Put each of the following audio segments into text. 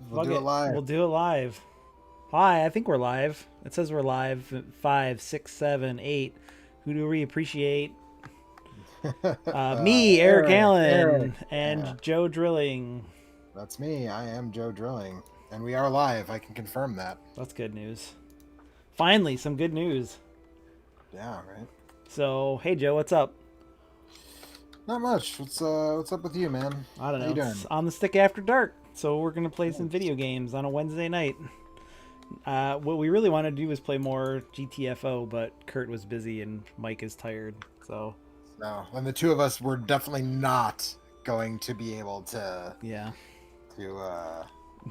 We'll do it live. We'll do it live. Hi, I think we're live. It says we're live. 5, 6, 7, 8. Who do we appreciate? Me, Eric Eric. Allen, Yeah, and Joe Drilling. that's me. I am Joe Drilling, and we are live. I can confirm that. That's good news. Finally, some good news. Yeah, right. So, hey Joe, what's up? Not much. What's up with you, man? I don't How you know. It's doing? on the stick after dark. So we're gonna play some Nice. video games on a Wednesday night. What we really want to do is play more GTFO, but Kurt was busy and Mike is tired. So No, and the two of us were definitely not going to be able to yeah, to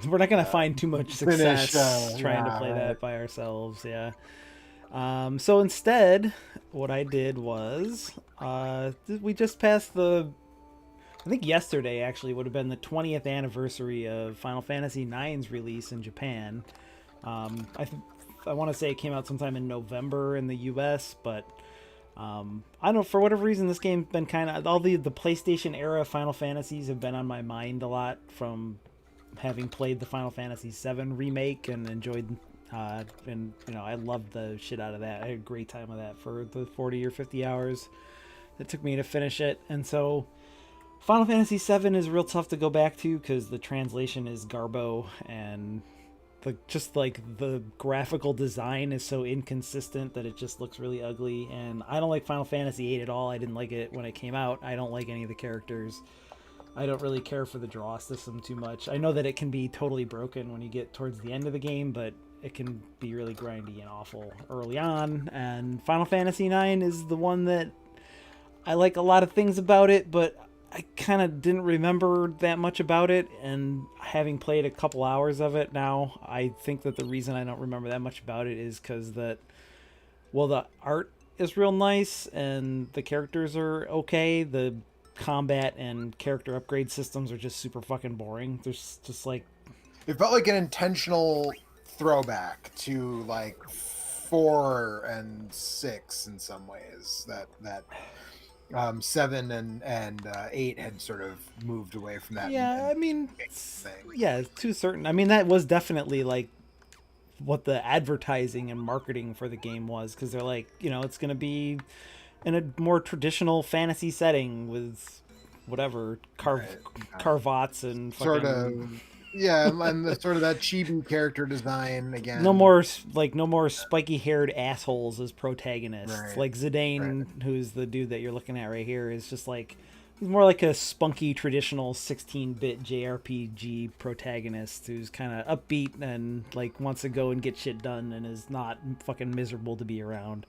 we're not gonna uh, find too much finish. success trying to Yeah, play right. that by ourselves. Yeah. So instead, what I did was we just passed I think yesterday actually would have been the 20th anniversary of Final Fantasy IX's release in Japan. I want to say it came out sometime in November in the U.S., but I don't know, for whatever reason this game's been kind of all the PlayStation era Final Fantasies have been on my mind a lot from having played the Final Fantasy VII remake and enjoyed. And I loved the shit out of that. I had a great time with that for the 40 or 50 hours it took me to finish it. And so Final Fantasy VII is real tough to go back to because the translation is garbo, and just like the graphical design is so inconsistent that it just looks really ugly. And I don't like Final Fantasy VIII at all. I didn't like it when it came out. I don't like any of the characters. I don't really care for the draw system too much. I know that it can be totally broken when you get towards the end of the game, but it can be really grindy and awful early on. And Final Fantasy IX is the one that I like a lot of things about it, but I kind of didn't remember that much about it. And having played a couple hours of it now, I think that the reason I don't remember that much about it is because the art is real nice and the characters are okay. The combat and character upgrade systems are just super fucking boring. There's just like, It felt like an intentional throwback to like 4 and 6 in some ways. That 7 and 8 had sort of moved away from that yeah, and I mean, thing. yeah, to certain. I mean, that was definitely like what the advertising and marketing for the game was, because they're like, it's going to be in a more traditional fantasy setting with whatever Right. carvots and Sort fucking of, yeah, and the sort of that chibi character design no again. more no more spiky haired assholes as protagonists. Right, Like right. Zidane, who's the dude that you're looking at right here, is just like he's more like a spunky traditional 16-bit JRPG protagonist who's kind of upbeat and like wants to go and get shit done and is not fucking miserable to be around.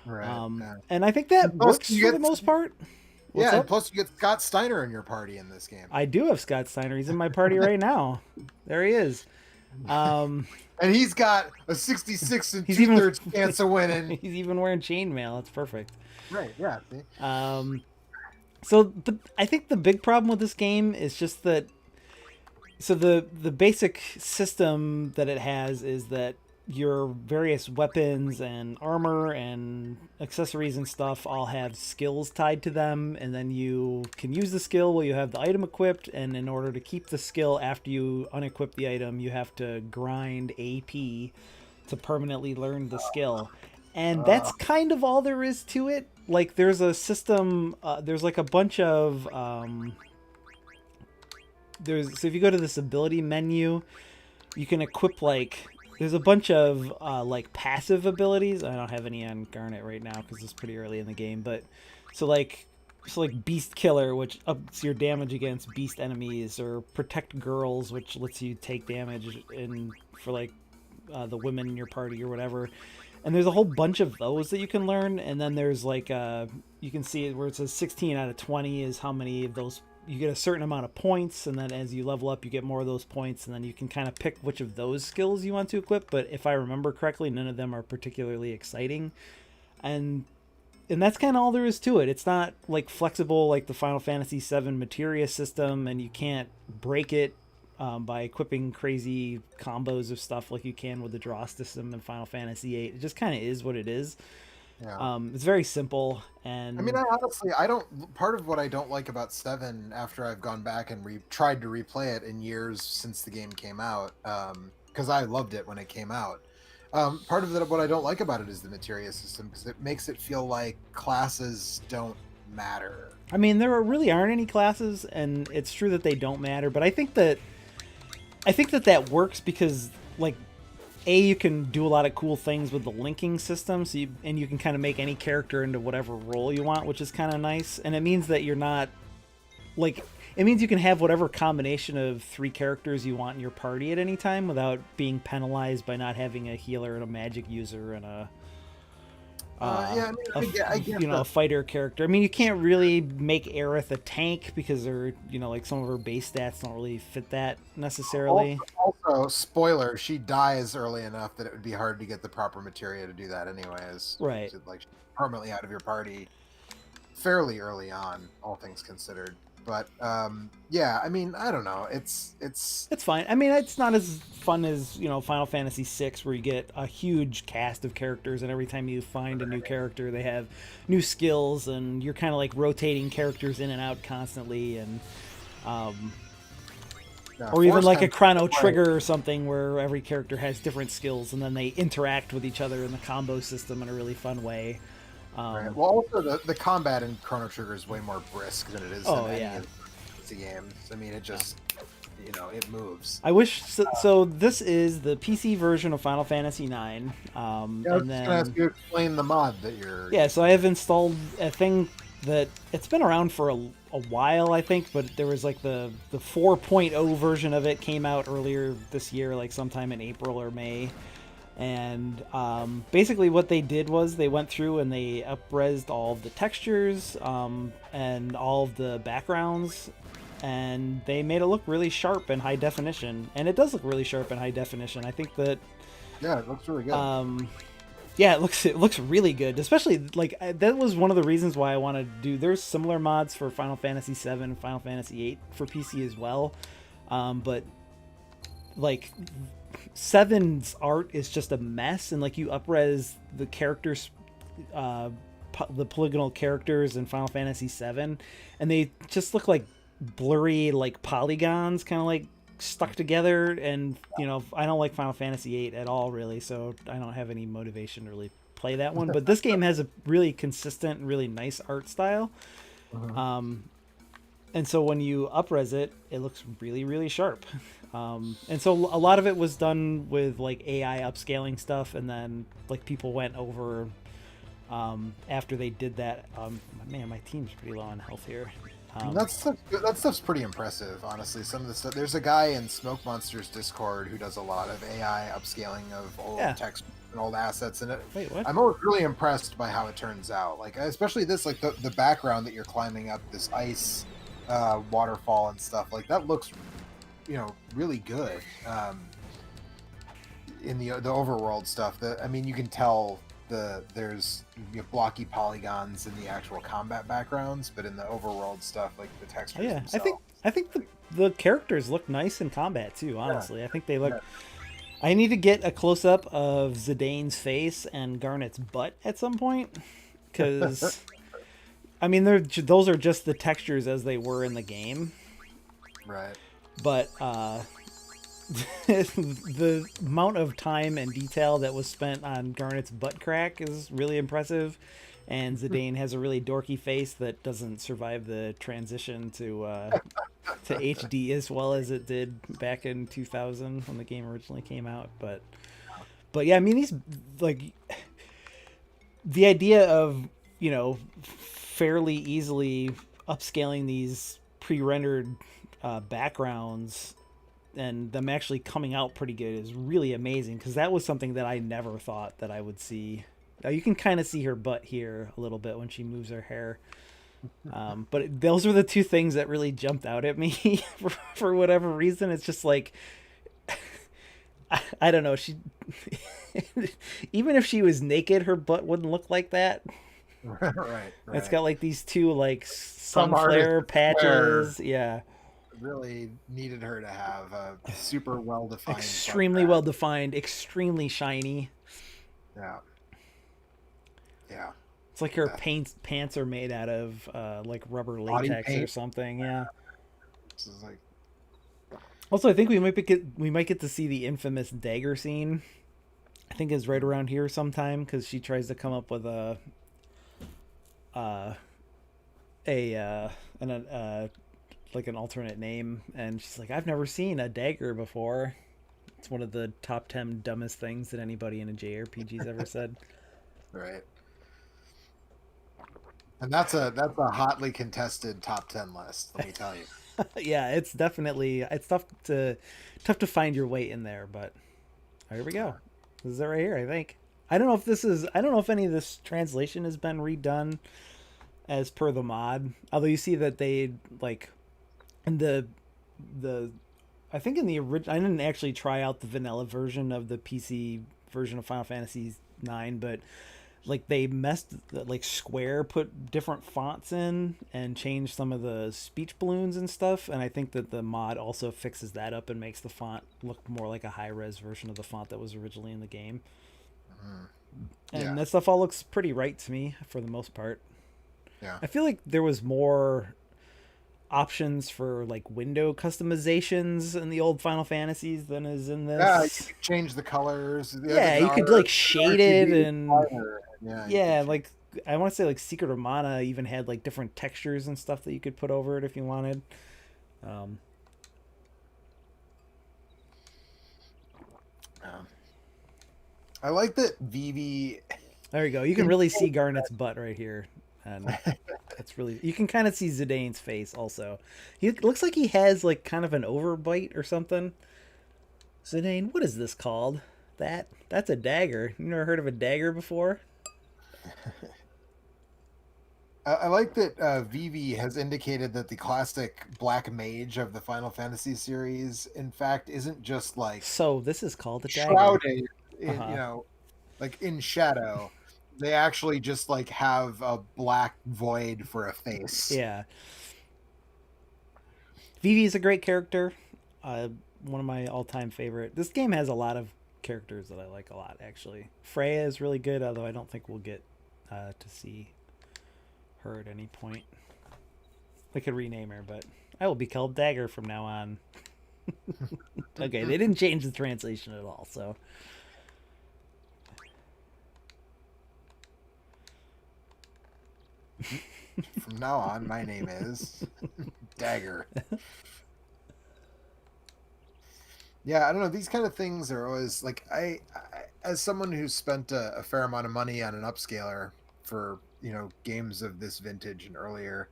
Right. Yeah. And I think that And plus, works you for the get most part. What's yeah, and up? plus you get Scott Steiner in your party in this game, I do have Scott Steiner. He's in my party right now. There he is. Um, and he's got a 66 and he's two even thirds chance of winning. he's even wearing chainmail. It's perfect. Right. Yeah. See? Um, so I think the big problem with this game is just that. So the basic system that it has is that your various weapons and armor and accessories and stuff all have skills tied to them, and then you can use the skill while you have the item equipped, and in order to keep the skill after you unequip the item, you have to grind AP to permanently learn the skill. And Uh, that's kind of all there is to it. Like there's a system, there's like a bunch of so if you go to this ability menu, you can equip like there's a bunch of like passive abilities. I don't have any on Garnet right now because it's pretty early in the game, but so like Beast Killer, which ups your damage against beast enemies, or Protect Girls, which lets you take damage in for like the women in your party or whatever. And there's a whole bunch of those that you can learn, and then there's like you can see where it says 16 out of 20 is how many of those you get a certain amount of points, and then as you level up you get more of those points, and then you can kind of pick which of those skills you want to equip. But if I remember correctly, none of them are particularly exciting, and that's kind of all there is to it. It's not like flexible like the Final Fantasy VII materia system, and you can't break it by equipping crazy combos of stuff like you can with the draw system in Final Fantasy VIII. It just kind of is what it is. Yeah. It's very simple I mean, and I honestly, I don't. Part of what I don't like about Seven, after I've gone back and tried to replay it in years since the game came out, because I loved it when it came out. Part of what I don't like about it is the materia system, because it makes it feel like classes don't matter. I mean there really aren't any classes, and it's true that they don't matter, but I think that works because like you can do a lot of cool things with the linking system, and you can kind of make any character into whatever role you want, which is kind of nice. And it means that you're not like it means you can have whatever combination of three characters you want in your party at any time without being penalized by not having a healer and a magic user and Yeah, I mean, I get a that. fighter character. I mean, you can't really make Aerith a tank because they're like some of her base stats don't really fit that necessarily. Also, spoiler: she dies early enough that it would be hard to get the proper materia to do that, anyways. Right. Like permanently out of your party fairly early on, all things considered. But yeah, I mean, I don't know. It's fine. I mean, it's not as fun as Final Fantasy VI, where you get a huge cast of characters, and every time you find a new character, they have new skills, and you're kind of like rotating characters in and out constantly, and or even Force like a kind Chrono of Trigger or something, where every character has different skills, and then they interact with each other in the combo system in a really fun way. right. Well, also the combat in Chrono Trigger is way more brisk than it is Oh in any yeah. of the games. I mean, it just it moves. I wish so. This is the PC version of Final Fantasy IX, Yeah, I was and just gonna ask then you to explain the mod that you're. yeah. So I have installed a thing that it's been around for a while, I think, but there was like the 4.0 version of it came out earlier this year, like sometime in April or May. And basically, what they did was they went through and they upresed all of the textures and all of the backgrounds, and they made it look really sharp and high definition. And it does look really sharp and high definition. I think that Yeah, it looks really good. yeah, it looks really good. Especially like that was one of the reasons why I want to do. There's similar mods for Final Fantasy VII and Final Fantasy VIII for PC as well, but like Seven's art is just a mess, and like you upres the characters, the polygonal characters in Final Fantasy VII, and they just look like blurry like polygons, kind of like stuck together. And I don't like Final Fantasy VIII at all, really, so I don't have any motivation to really play that one. But this game has a really consistent and really nice art style. And so when you upres it, it looks really, really sharp. And so a lot of it was done with like AI upscaling stuff, and then like people went over after they did that. Man, my team's pretty low on health here. That stuff's pretty impressive, honestly. Some of the stuff. There's a guy in Smoke Monsters Discord who does a lot of AI upscaling of old Yeah. text and old assets in it. Wait, what? I'm always really impressed by how it turns out. Like especially this, like the background that you're climbing up this ice waterfall and stuff. Like that looks, really good. In the overworld stuff, I mean, you can tell there's blocky polygons in the actual combat backgrounds, but in the overworld stuff, like the textures Oh yeah, themselves. I think the characters look nice in combat too. Honestly, I think they look. Yeah. I need to get a close up of Zidane's face and Garnet's butt at some point, because I mean those are just the textures as they were in the game, Right. but the amount of time and detail that was spent on Garnet's butt crack is really impressive. And Zidane has a really dorky face that doesn't survive the transition to HD as well as it did back in 2000 when the game originally came out. But yeah, I mean, these like the idea of fairly easily upscaling these pre-rendered backgrounds and them actually coming out pretty good is really amazing, because that was something that I never thought that I would see. Now you can kind of see her butt here a little bit when she moves her hair. But those are the two things that really jumped out at me for whatever reason. It's just like, I don't know. She, even if she was naked, her butt wouldn't look like that. Right. It's got like these two like sun Some flare artists patches. Yeah. really needed her to have a super well defined, Extremely well defined, extremely shiny. Yeah. Yeah. It's like her That pants are made out of like rubber body latex or paint. something. Yeah. This is like, Also, I think we might get to see the infamous dagger scene. I think is right around here sometime because she tries to come up with uh, a an like an alternate name, and she's like, "I've never seen a dagger before." It's one of the top 10 dumbest things that anybody in a JRPG's ever said. right. And that's a hotly contested top 10 list, let me tell you. Yeah, it's definitely it's tough to find your way in there, but here we go. Yeah. This is it right here, I think. I don't know if any of this translation has been redone as per the mod. Although you see that they like in the I think in the original I didn't actually try out the vanilla version of the PC version of Final Fantasy 9, but like they messed like Square put different fonts in and changed some of the speech balloons and stuff, and I think that the mod also fixes that up and makes the font look more like a high res version of the font that was originally in the game. Mhm. And Yeah. that stuff all looks pretty right to me for the most part. Yeah. I feel like there was more options for like window customizations in the old Final Fantasies than is in Yeah, you this. could change the colors. Yeah, you could like The shade it RGB and slider. Yeah, you could yeah, change. like I want to say like Secret of Mana even had like different textures and stuff that you could put over it if you wanted. Um, Um, I like that Vivi. there you go. You can In, really see Garnet's butt right here, and that's really you can kind of see Zidane's face also. He looks like he has like kind of an overbite or something. Zidane, what is this called? That's a dagger. You never heard of a dagger before? I like that Vivi has indicated that the classic Black Mage of the Final Fantasy series, in fact, isn't just like So this is called a dagger. shrouded Uh in, huh. like in shadow. They actually just like have a black void for a face. Yeah. Vivi is a great character. One of my all-time favorite. This game has a lot of characters that I like a lot. Actually, Freya is really good, although I don't think we'll get to see her at any point. They could rename her, but I will be called Dagger from now on. Okay, they didn't change the translation at all, so From now on, my name is Dagger. Yeah, I don't know. These kind of things are always like as someone who's spent a fair amount of money on an upscaler for games of this vintage and earlier,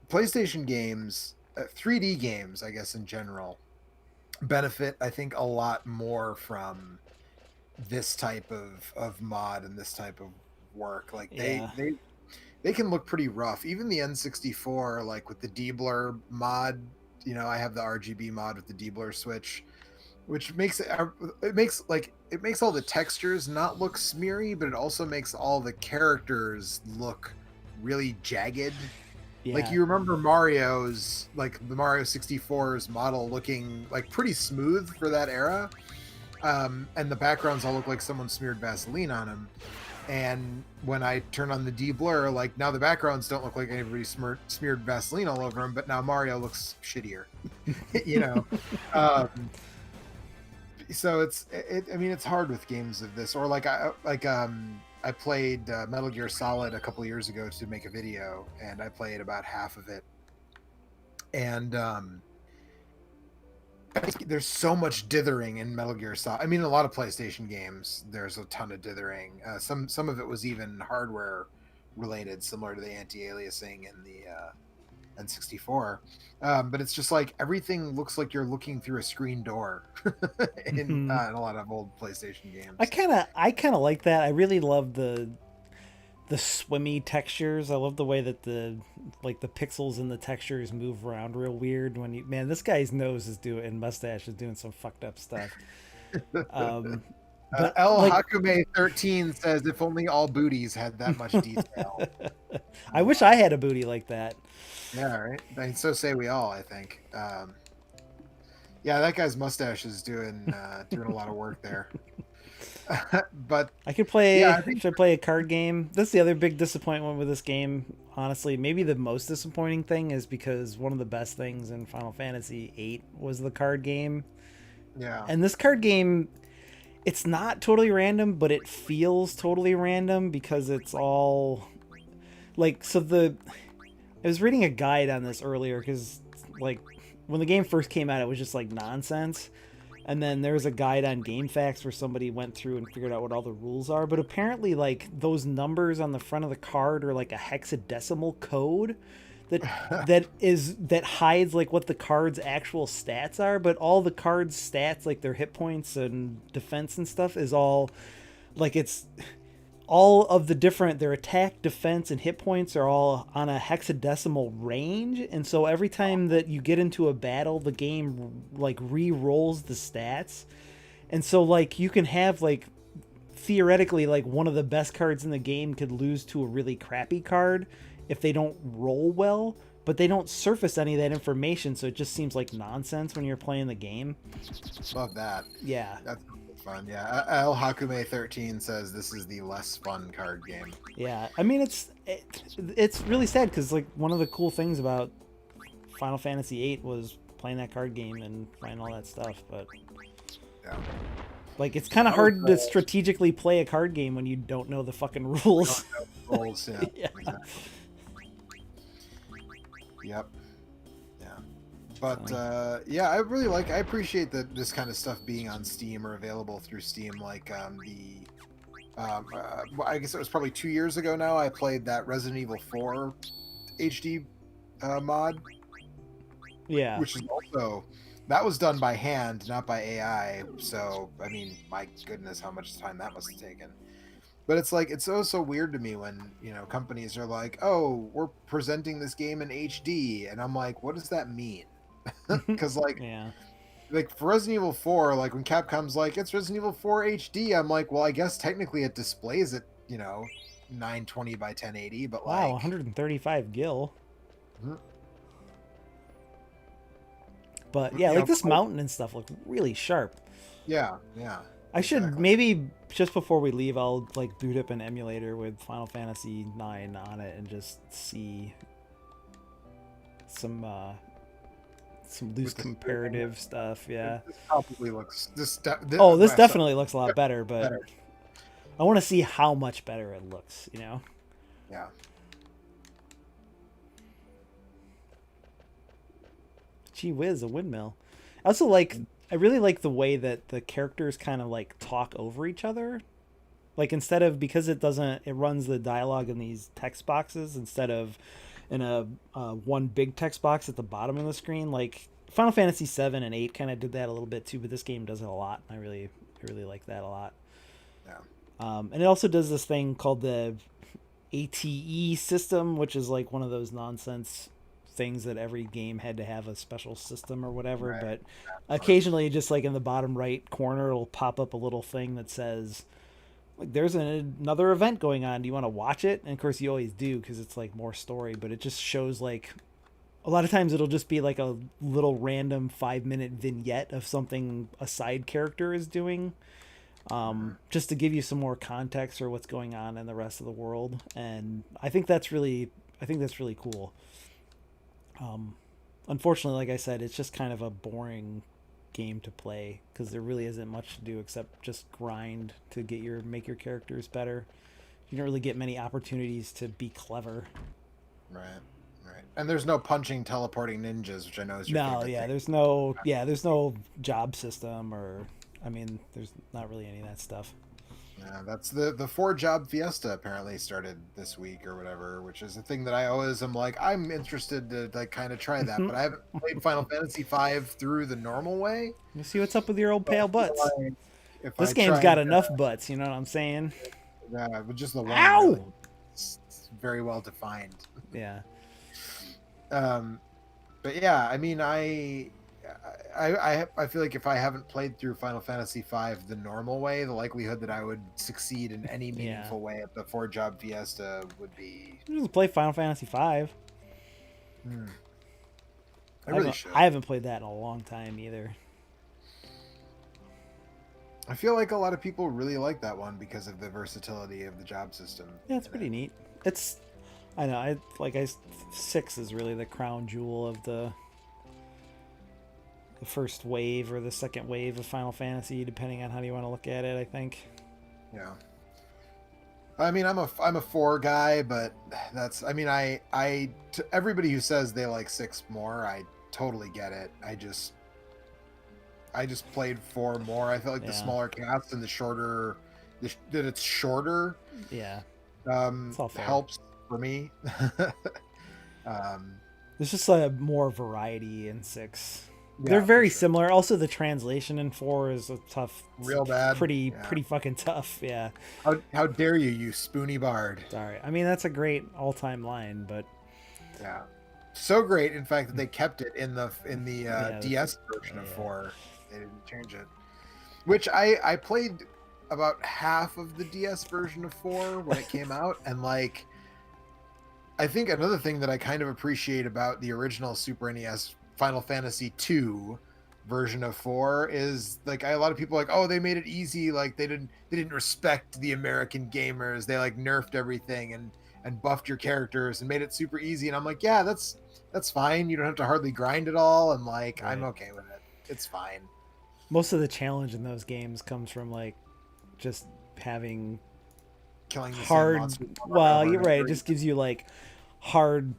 PlayStation games, 3D games, I guess in general, benefit I think a lot more from this type of mod and this type of work. Like yeah, they can look pretty rough. Even the N64, like with the D-Blur mod, I have the RGB mod with the D-Blur switch, which makes it makes all the textures not look smeary, but it also makes all the characters look really jagged. Like yeah, you remember Mario's, like the Mario 64's model looking like pretty smooth for that era, and the backgrounds all look like someone smeared Vaseline on them. And when I turn on the D-Blur, like now the backgrounds don't look like anybody smeared Vaseline all over them, but now Mario looks shittier, you know. Um, so I mean, it's hard with games of this, or I played Metal Gear Solid a couple years ago to make a video, and I played about half of it, and there's so much dithering in Metal Gear Solid. I mean, a lot of PlayStation games, there's a ton of dithering. Some of it was even hardware related, similar to the anti-aliasing in the N64. But it's just like everything looks like you're looking through a screen door hmm in a lot of old PlayStation I games. kind of like that. I really love the swimmy textures. I love the way that the pixels and the textures move around real weird when you man, this guy's nose is doing and mustache is doing some fucked up stuff. Um but El like Hakume 13 says if only all booties had that much detail. I wish I had a booty like that. Yeah, right. And so say we all, I think. Yeah, that guy's mustache is doing a lot of work there. But I could yeah, play. I think Should I play a card game? That's the other big disappointment with this game. Honestly, maybe the most disappointing thing is because one of the best things in Final Fantasy VIII was the card game, yeah. and this card game, it's not totally random, but it feels totally random because it's all like so. I was reading a guide on this earlier because like when the game first came out, it was just like nonsense. And then there was a guide on GameFAQs where somebody went through and figured out what all the rules are. But apparently, like those numbers on the front of the card are like a hexadecimal code that hides like what the card's actual stats are. But all the card's stats, like their hit points and defense and stuff, is all like it's all of the different their attack, defense, and hit points are all on a hexadecimal range, and so every time that you get into a battle, the game like re-rolls the stats, and so like you can have like theoretically like one of the best cards in the game could lose to a really crappy card if they don't roll well, but they don't surface any of that information, so it just seems like nonsense when you're playing the game. Love that. Yeah. That's fun. Yeah. El Hakume 13 says this is the less fun card game. Yeah, I mean it's really sad because like one of the cool things about Final Fantasy VIII was playing that card game and finding all that stuff, but Yeah. like it's kind of hard to strategically play a card game when you don't know the fucking rules. Rolls, yeah. Yeah. Exactly. Yep. Yeah. But yeah, I appreciate that this kind of stuff being on Steam or available through Steam. Like I guess it was probably 2 years ago now. I played that Resident Evil 4 HD mod, Yeah. which is also that was done by hand, not by AI. So I mean, my goodness, how much time that must have taken. But it's like it's so weird to me when companies are like, "Oh, we're presenting this game in HD," and I'm like, "What does that mean?" Because Yeah. like for Resident Evil 4, like when Capcom's like, "It's Resident Evil 4 HD," I'm like, "Well, I guess technically it displays it, 920 by 1080, but Wow, like." 135 gil. Mhm. But yeah, like this mountain and stuff look really sharp. Yeah, yeah. I should Exactly. maybe just before we leave, I'll like boot up an emulator with Final Fantasy 9 on it and just see some loose With the comparative stuff. Yeah. This probably looks this. Oh, this Sorry, definitely looks a lot better, but better. I want to see how much better it looks. Yeah. Gee whiz, a windmill. I also like. I really like the way that the characters kind of like talk over each other. Like instead of because it runs the dialogue in these text boxes instead of in a one big text box at the bottom of the screen. Like Final Fantasy 7 and 8 kind of did that a little bit too, but this game does it a lot. I really like that a lot. Yeah. And it also does this thing called the ATE system, which is like one of those nonsense things that every game had to have a special system or whatever. Right. But occasionally, just like in the bottom right corner, it'll pop up a little thing that says, like, there's another event going on. Do you want to watch it? And of course, you always do because it's like more story, but it just shows like a lot of times it'll just be like a little random 5-minute vignette of something a side character is doing, just to give you some more context for what's going on in the rest of the world. And I think that's really cool. Unfortunately, like I said, it's just kind of a boring game to play because there really isn't much to do except just grind to make your characters better. You don't really get many opportunities to be clever. Right. Right. And there's no punching, teleporting ninjas, which I know is your No, favorite yeah, thing. there's no job system or I mean, there's not really any of that stuff. Yeah, that's the 4 job fiesta apparently started this week or whatever, which is a thing that I always am like I'm interested to like kind of try that, but I haven't played Final Fantasy 5 through the normal way. You see what's up with your old pale I feel butts. like if This I game's try got and enough butts, you know what I'm saying? yeah, but just the one Ow! really, it's very well defined. Yeah. Um, but yeah, I mean, I feel like if I haven't played through Final Fantasy V the normal way, the likelihood that I would succeed in any meaningful way at the 4 job fiesta would be. You just play Final Fantasy 5. Hmm, I really haven't, should. I haven't played that in a long time either. I feel like a lot of people really like that one because of the versatility of the job system Yeah, it's in pretty it. neat. It's I know I 6 is really the crown jewel of the first wave or the second wave of Final Fantasy, depending on how you want to look at it. I think. Yeah. I mean, I'm a four guy, but that's I mean, everybody who says they like six more, I totally get it. I just played four more. I feel like the Yeah, smaller cast and that it's shorter yeah, it's all fair. helps for me. um, There's just a more variety in 6. They're yeah, for very sure. similar. Also, the translation in 4 is a tough, Real bad. Yeah. pretty fucking tough. Yeah. How dare you, you spoony bard? Sorry. I mean, that's a great all-time line, but Yeah. So great, in fact, that they kept it in the yeah, DS version of yeah, four. They didn't change it. Which I played about half of the DS version of four when it came out, and like I think another thing that I kind of appreciate about the original Super NES Final Fantasy two version of four is like a lot of people are like, oh, they made it easy, like they didn't respect the American gamers, they like nerfed everything and buffed your characters and made it super easy, and I'm like, yeah, that's fine, you don't have to hardly grind at all, and like I'm right. okay with it, it's fine. Most of the challenge in those games comes from like just having Killing the same hard. monster over and Well, over you're and right. It over. just gives you like hard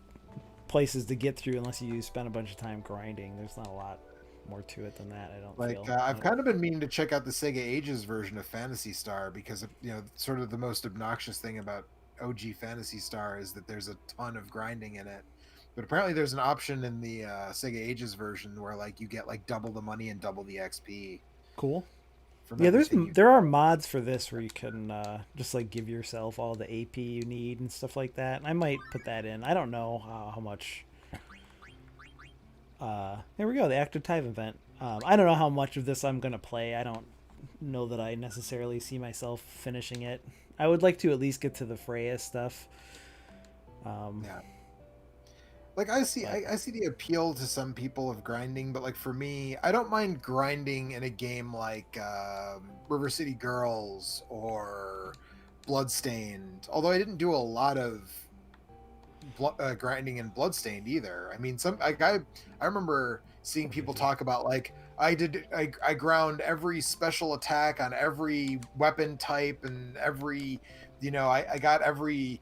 places to get through unless you spend a bunch of time grinding. There's not a lot more to it than that. I don't Like feel. I've kind of been meaning to check out the Sega Ages version of Fantasy Star because sort of the most obnoxious thing about OG Fantasy Star is that there's a ton of grinding in it. But apparently there's an option in the Sega Ages version where like you get like double the money and double the XP Cool. from Yeah, everything you there are kill. mods for this where you can just like give yourself all the AP you need and stuff like that. I might put that in. I don't know how much. There we go. The active time event. I don't know how much of this I'm gonna play. I don't know that I necessarily see myself finishing it. I would like to at least get to the Freya stuff. Um, Yeah. Like I see but I see the appeal to some people of grinding, but like for me, I don't mind grinding in a game like River City Girls or Bloodstained. Although I didn't do a lot of grinding in Bloodstained either. I mean, I remember seeing people talk about like I ground every special attack on every weapon type and I got every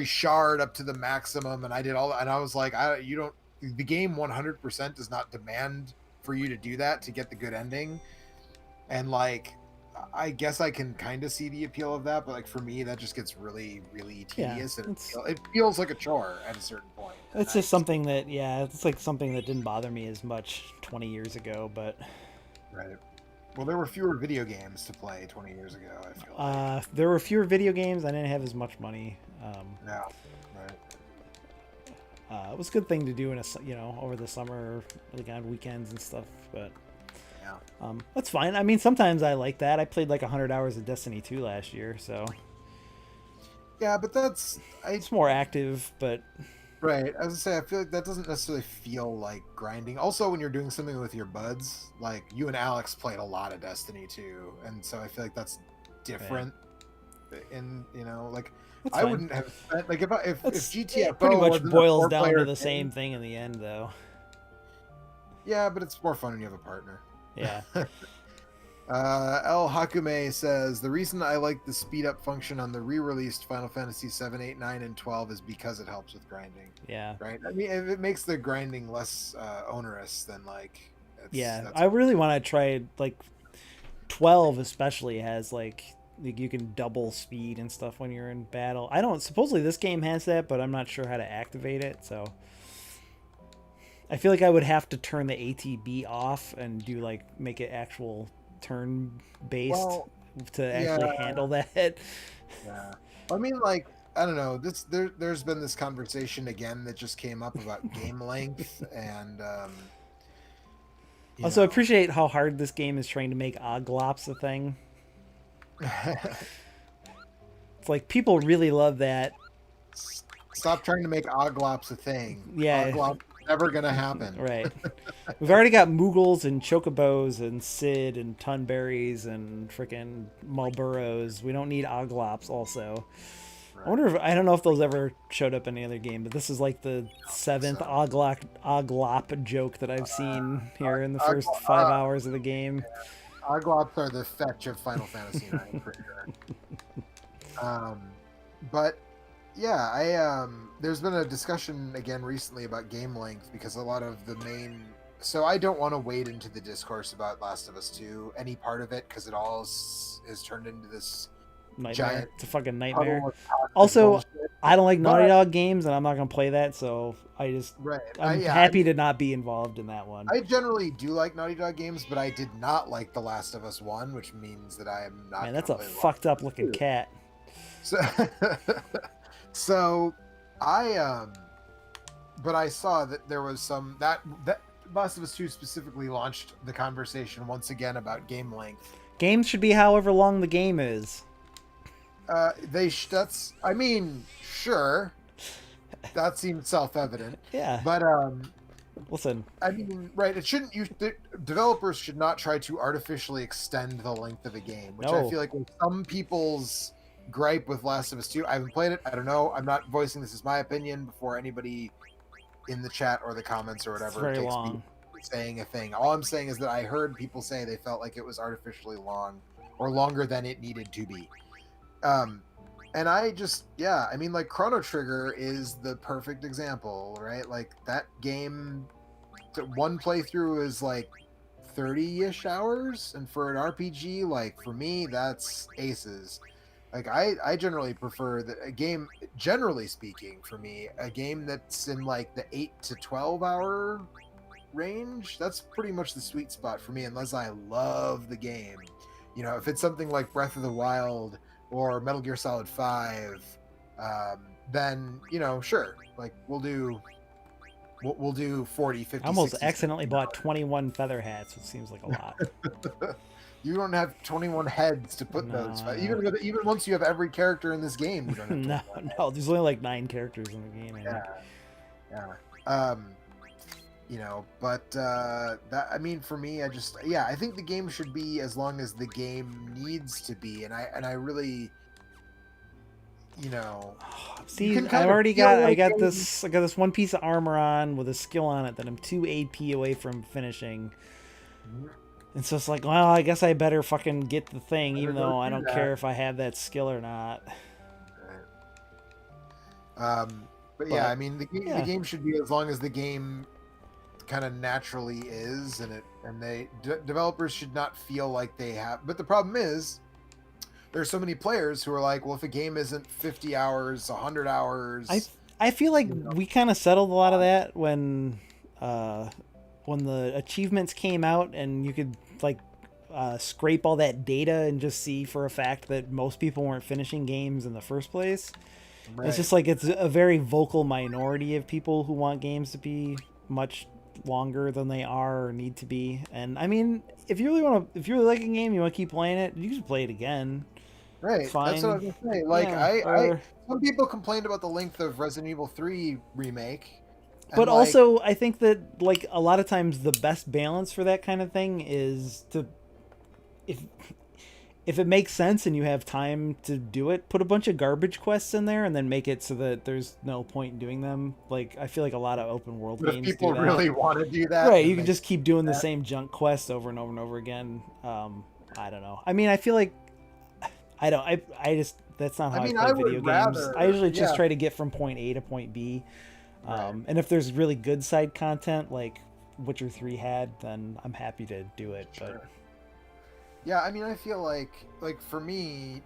shard up to the maximum, and I did all, and I was like, the game 100% does not demand for you to do that to get the good ending, and like I guess I can kind of see the appeal of that, but like for me, that just gets really, really yeah, tedious, and it feels like a chore at a certain point. And it's just something that it's like something that didn't bother me as much 20 years ago. But right. Well, there were fewer video games to play 20 years ago. I feel like. there were fewer video games. I didn't have as much money. Yeah. Right. It was a good thing to do over the summer, like on weekends and stuff. But Yeah. that's fine. I mean, sometimes I like that. I played like 100 hours of Destiny 2 last year, so Yeah, but that's I it's more active. But right. As I say, I feel like that doesn't necessarily feel like grinding. Also, when you're doing something with your buds, like you and Alex played a lot of Destiny 2, and so I feel like that's yeah, different. Like that's I fine. wouldn't have spent like if It pretty GTFO much wasn't a boils four down to player the thing. same thing in the end, though. Yeah, but it's more fun when you have a partner. Yeah, El Hakume says the reason I like the speed up function on the re-released Final Fantasy 7, 8, 9, and 12 is because it helps with grinding. yeah. Right? I mean, if it makes the grinding less onerous, then like Yeah, that's I really want to try like 12 especially has like you can double speed and stuff when you're in battle. I don't supposedly this game has that, but I'm not sure how to activate it, so I feel like I would have to turn the ATB off and do like make it actual turn based well, to yeah, actually handle that. yeah. I mean, like I don't know. There's been this conversation again that just came up about game length, and you Also, I know, appreciate how hard this game is trying to make Oglops a thing. It's like people really love that. stop trying to make Oglops a thing. Yeah, Oglops never gonna happen. Right. We've already got Moogles and Chocobos and Sid and Tunberries and frickin' Marlboros. We don't need Oglops also. I Right. wonder if I don't know if those ever showed up in any other game, but this is like the seventh So, Oglop joke that I've seen here in the uh, first 5 hours of the game. Oglops are the fetch of Final Fantasy IX for sure. But yeah, there's been a discussion again recently about game length because a lot of the main. So I don't want to wade into the discourse about Last of Us 2, any part of it, because it all is turned into this Nightmare. giant It's a fucking nightmare. puddle of toxic Also, bullshit. I don't like Naughty But Dog games, and I'm not gonna play that. So right, I'm yeah, happy to not be involved in that one. I generally do like Naughty Dog games, but I did not like The Last of Us 1, which means that I am not Man, going that's to a play Last fucked of up Us looking 2. cat. So, so I but I saw that there was some that Last of Us 2 specifically launched the conversation once again about game length. Games should be however long the game is. That's I mean, sure. That seems self-evident. Yeah. But Listen. I mean, right, it shouldn't developers should not try to artificially extend the length of a game, which I No. feel like was some people's gripe with Last of Us 2. I haven't played it. I don't know. I'm not voicing this as my opinion before anybody in the chat or the comments or It's whatever very takes long. me saying a thing. All I'm saying is that I heard people say they felt like it was artificially long or longer than it needed to be. And I just, yeah, I mean, like Chrono Trigger is the perfect example, right? Like that game, one playthrough is like 30-ish hours, and for an RPG, like for me, that's aces. Like I generally prefer that a game, generally speaking, for me, a game that's in like the 8 to 12 hour range, that's pretty much the sweet spot for me, unless I love the game. You know, if it's something like Breath of the Wild or Metal Gear Solid 5, then, you know, sure, like we'll do 40, 50, I almost 60, accidentally bought 21 feather hats, which seems like a lot. You don't have 21 heads to put No, those. no. Even once you have every character in this game, you don't have 21 No, heads. no, there's only like 9 characters in the game. I Yeah, think. yeah. You know, but that, I mean, for me, I think the game should be as long as the game needs to be, and I really, you know, See, you can I kind of already feel got like I got this one piece of armor on with a skill on it that I'm 2 AP away from finishing. And so it's like, well, I guess I better fucking get the thing, Better even go though I do don't that. care if I have that skill or not. But yeah, But, I mean, the yeah. game should be as long as the game kind of naturally is, and developers should not feel like they have. But the problem is, there's so many players who are like, well, if a game isn't 50 hours, 100 hours, I feel like you know. we kind of settled a lot of that when the achievements came out and you could like scrape all that data and just see for a fact that most people weren't finishing games in the first place. Right. It's just like it's a very vocal minority of people who want games to be much longer than they are or need to be. And I mean, if you really like a game, you want to keep playing it, you can play it again. Right. It's fine. That's what I was gonna say. Like, Yeah, some people complained about the length of Resident Evil 3 remake. but and, like, also, I think that like a lot of times the best balance for that kind of thing is to if it makes sense and you have time to do it, put a bunch of garbage quests in there and then make it so that there's no point in doing them. Like I feel like a lot of open world but if games people do that. really want to do that, Right, then you can they- just keep doing the same junk quest over and over and over again. I don't know. I mean, I feel like I just that's not how I, mean, play I would video games. rather- I usually just yeah. try to get from point A to point B. Right. And if there's really good side content like Witcher 3 had, then I'm happy to do it. Sure. Yeah, I mean, I feel like for me,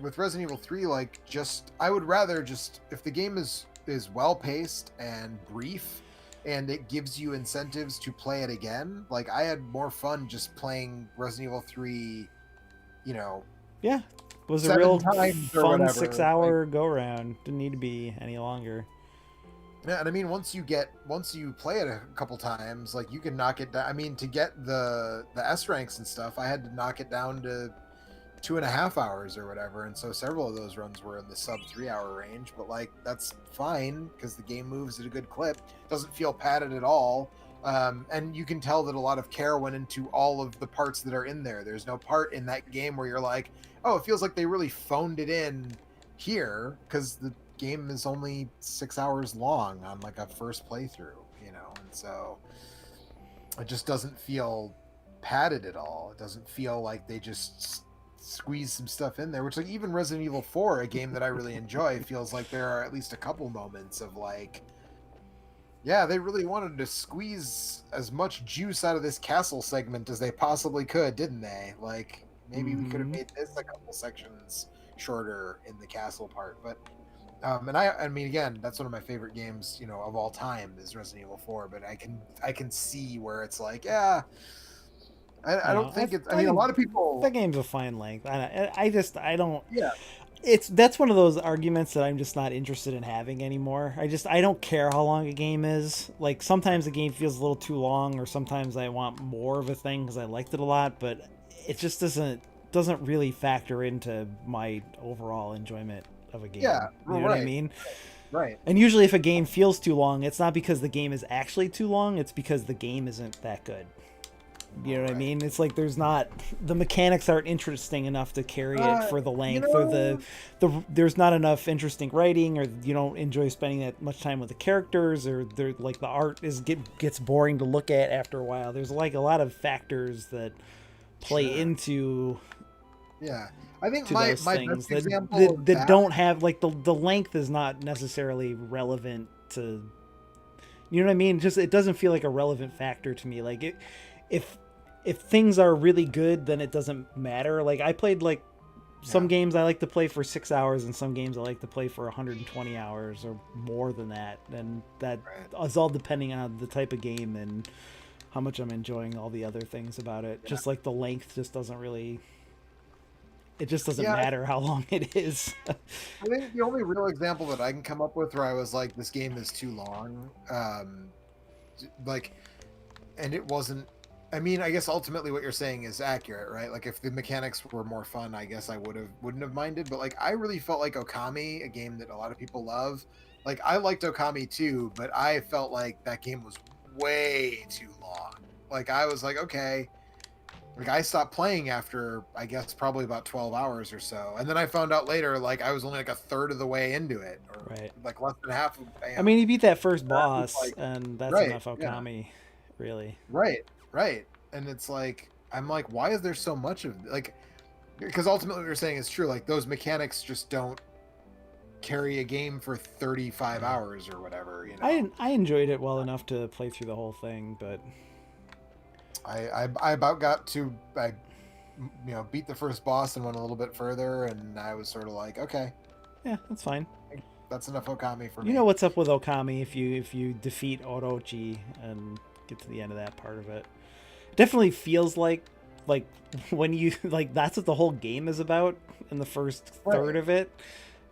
with Resident Evil 3, like, I would rather just, if the game is well paced and brief, and it gives you incentives to play it again, like, I had more fun just playing Resident Evil 3, you know. Yeah, it was a 7 real times or fun whatever, 6-hour go round. Didn't need to be any longer. Yeah, and I mean, once you play it a couple times, like, you can knock it down. I mean, to get the S ranks and stuff, I had to knock it down to, 2.5 hours or whatever, and so several of those runs were in the sub 3 hour range. But like that's fine because the game moves at a good clip. Doesn't feel padded at all. And you can tell that a lot of care went into all of the parts that are in there. There's no part in that game where you're like, oh, it feels like they really phoned it in here, because the game is only 6 hours long on like a first playthrough, and so it just doesn't feel padded at all. It doesn't feel like they just squeeze some stuff in there, which like even Resident Evil 4, a game that I really enjoy, feels like there are at least a couple moments of like, yeah, they really wanted to squeeze as much juice out of this castle segment as they possibly could, didn't they? Like maybe we could have made this a couple sections shorter in the castle part. But and I mean, again, that's one of my favorite games, of all time is Resident Evil 4. But I can see where it's like, yeah, I don't think it's. I mean, a lot of that people, game's a fine length. I don't. yeah, That's one of those arguments that I'm just not interested in having anymore. I don't care how long a game is. Like sometimes the game feels a little too long, or sometimes I want more of a thing because I liked it a lot, but it just doesn't really factor into my overall enjoyment of a game. yeah, You know what I right, mean? right, And usually if a game feels too long, it's not because the game is actually too long, it's because the game isn't that good. You know what I right. mean? It's like the mechanics aren't interesting enough to carry it for the You length, or know, there's not enough interesting writing, or you don't enjoy spending that much time with the characters, or like the art gets boring to look at after a while. There's like a lot of factors that play sure, into yeah. I think to my those my things best example of that that, don't have like the length is not necessarily relevant to, you know what I mean? Just it doesn't feel like a relevant factor to me. Like if if things are really good, then it doesn't matter. Like I played like some yeah, games I like to play for 6 hours, and some games I like to play for 120 hours or more than that, and that right, is all depending on the type of game and how much I'm enjoying all the other things about it. yeah, Just like the length just doesn't really, it just doesn't yeah. matter how long it is. I think the only real example that I can come up with where I was like, this game is too long, like, and it wasn't. I mean, I guess ultimately what you're saying is accurate, right? Like, if the mechanics were more fun, I guess I wouldn't have minded. But like, I really felt like Okami, a game that a lot of people love. Like, I liked Okami too, but I felt like that game was way too long. Like, I was like, okay. Like, I stopped playing after, I guess, probably about 12 hours or so. And then I found out later, like, I was only like a third of the way into it, or Right. like less than half of, I mean, you beat that first that was boss, like, and that's right, enough yeah, Okami, really. right, right. And it's like, I'm like, why is there so much of, like, because ultimately what you're saying is true. Like, those mechanics just don't carry a game for 35 Yeah. hours or whatever. I enjoyed it well enough to play through the whole thing, but I about got to, beat the first boss and went a little bit further, and I was sort of like, okay, yeah, that's fine. that's enough Okami for You know me. what's up with Okami if you defeat Orochi and get to the end of that part of it. Definitely feels like when you like that's what the whole game is about in the first third Right. of it.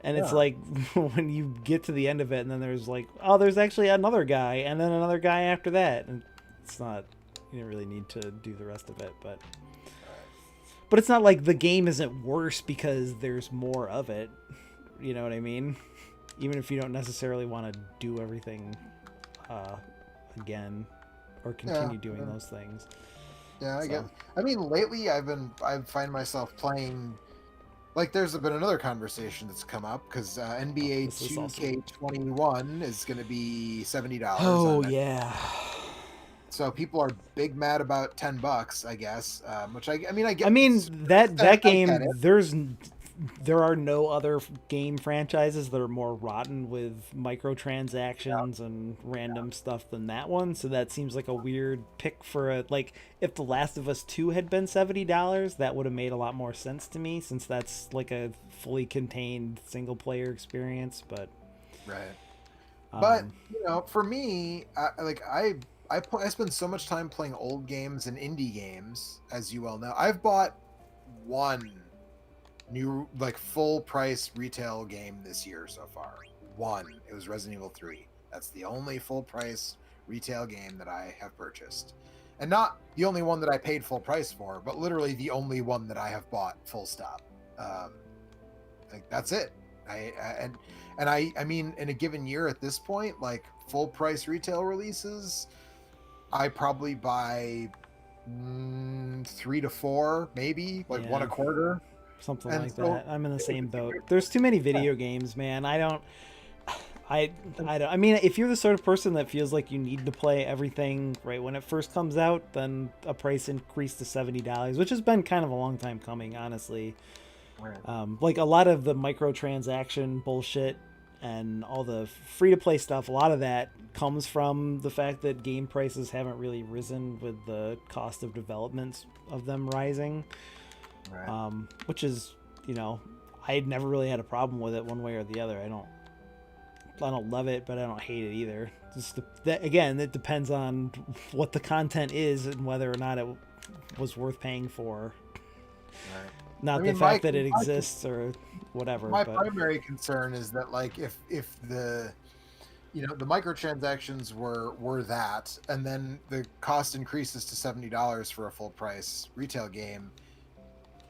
And it's Yeah. like when you get to the end of it, and then there's like, oh, there's actually another guy, and then another guy after that, and it's not, you don't really need to do the rest of it, Right. but it's not like the game isn't worse because there's more of it. You know what I mean? Even if you don't necessarily want to do everything uh, again or Yeah. continue doing those things. Yeah, I get. So I mean, lately I find myself playing. Like, there's been another conversation that's come up because NBA this is also. 2K21 is going to be $70 Oh on it. yeah. So people are big mad about $10, I guess. Which I mean, I I get to mean an that extent, I get game. it. There are no other game franchises that are more rotten with Yeah, microtransactions and yeah, random stuff than that one. So that seems like a weird pick for a like. If The Last of Us 2 had been $70, that would have made a lot more sense to me since that's like a fully contained single player experience. But right. But um, for me, I spend so much time playing old games and indie games, as you well know. I've bought one new like full price retail game this year so far. One. It was Resident Evil 3. That's the only full price retail game that I have purchased. and not the only one that I paid full price for, but literally the only one that I have bought full stop. Like that's it. I mean, in a given year at this point, like full price retail releases, I probably buy 3 to 4, maybe like one Yeah, a quarter. something And like so that. I'm in the same boat. There's too many video games, man. I mean, if you're the sort of person that feels like you need to play everything right when it first comes out, then a price increase to $70, which has been kind of a long time coming, honestly. Like a lot of the microtransaction bullshit and all the free to play stuff, a lot of that comes from the fact that game prices haven't really risen with the cost of developments of them rising. right. Which is, you know, I never really had a problem with it one way or the other. I don't love it, but I don't hate it either. Just that again, it depends on what the content is and whether or not it was worth paying for. Right. Not I the mean, fact that it exists or whatever. my But primary concern is that like if the the microtransactions were that, and then the cost increases to $70 for a full price retail game,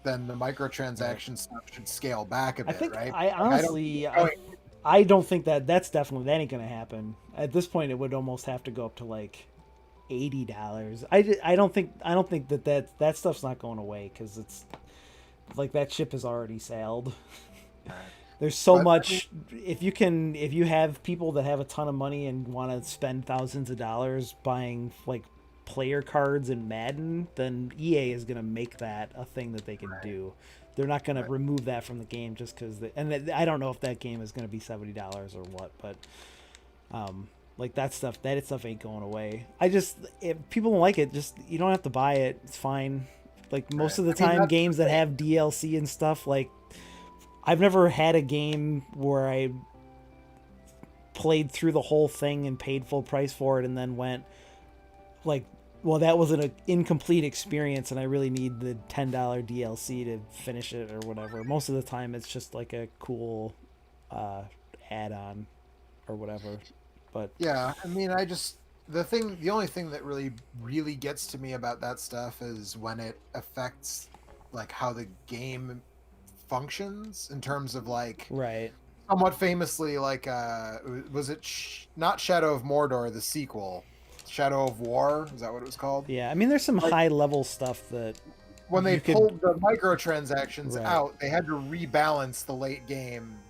then the right. microtransaction stuff should scale back a I bit, think right? I Like, I don't see honestly it going. I don't think that ain't gonna happen. At this point, it would almost have to go up to like $80. I don't think that stuff's not going away because it's like that ship has already sailed. Right. There's so But I mean, much. If you have people that have a ton of money and want to spend thousands of dollars buying like player cards in Madden, then EA is gonna make that a thing that they can right, do. They're not gonna right. remove that from the game just because. I don't know if that game is gonna be $70 or what, but like that stuff ain't going away. If people don't like it, just you don't have to buy it. It's fine. Like most Right. of the I mean, time, that's the games that thing. have DLC and stuff, like I've never had a game where I played through the whole thing and paid full price for it and then went like, well, that was an incomplete experience and I really need the $10 DLC to finish it or whatever. Most of the time it's just like a cool uh, add-on or whatever. But Yeah, I mean, the only thing that really gets to me about that stuff is when it affects like how the game functions in terms of like right. somewhat famously like was it not Shadow of Mordor, the sequel, Shadow of War, is that what it was called? Yeah, I mean there's some Like high level stuff that when they you could pulled the microtransactions right. out, they had to rebalance the late game